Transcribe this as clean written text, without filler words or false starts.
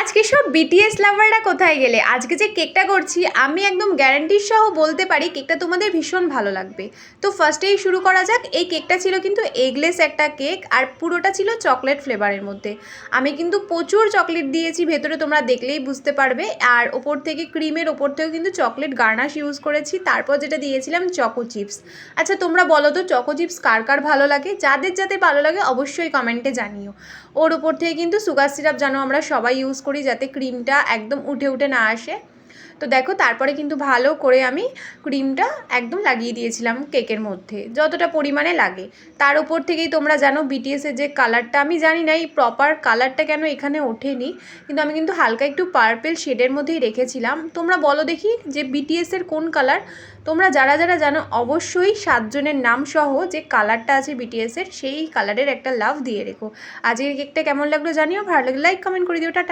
আজকে সব বিটিএস লাভাররা কোথায় গেলে? আজকে যে কেকটা করছি আমি একদম গ্যারান্টি সহ বলতে পারি কেকটা তোমাদের ভীষণ ভালো লাগবে। তো ফার্স্টেই শুরু করা যাক। এই কেকটা ছিল কিন্তু এগলেস একটা কেক, আর পুরোটা ছিল চকলেট ফ্লেভারের মধ্যে। আমি কিন্তু প্রচুর চকলেট দিয়েছি ভেতরে, তোমরা দেখলেই বুঝতে পারবে। আর ওপর থেকে ক্রিমের ওপর থেকেও কিন্তু চকলেট গার্নাশ ইউজ করেছি। তারপর যেটা দিয়েছিলাম চকো চিপস। আচ্ছা তোমরা বলো তো চকো চিপস কার কার ভালো লাগে? যাদের যাদের ভালো লাগে অবশ্যই কমেন্টে জানিও। ওর ওপর থেকে কিন্তু সুগার সিরাপ জানো আমরা সবাই ইউজ করি যাতে ক্রিমটা একদম উঠে উঠে না আসে। তো দেখো তারপরে কিন্তু ভালো করে আমি ক্রিমটা একদম লাগিয়ে দিয়েছিলাম কেকের মধ্যে যতটা পরিমাণে লাগে। তার উপর থেকেই তোমরা জানো বিটিএসের যে কালারটা, আমি জানি না এই প্রপার কালারটা কেন এখানে ওঠেনি, কিন্তু আমি কিন্তু হালকা একটু পার্পেল শেডের মধ্যেই রেখেছিলাম। তোমরা বলো দেখি যে বিটিএসের কোন কালার? তোমরা যারা যারা জানো অবশ্যই 7 জনের নাম সহ যে কালারটা আছে বিটিএসের সেই কালারের একটা লাভ দিয়ে রেখো। আজকের কেকটা কেমন লাগলো জানিও, ভালো লাগলে লাইক কমেন্ট করে দিও। টাটা।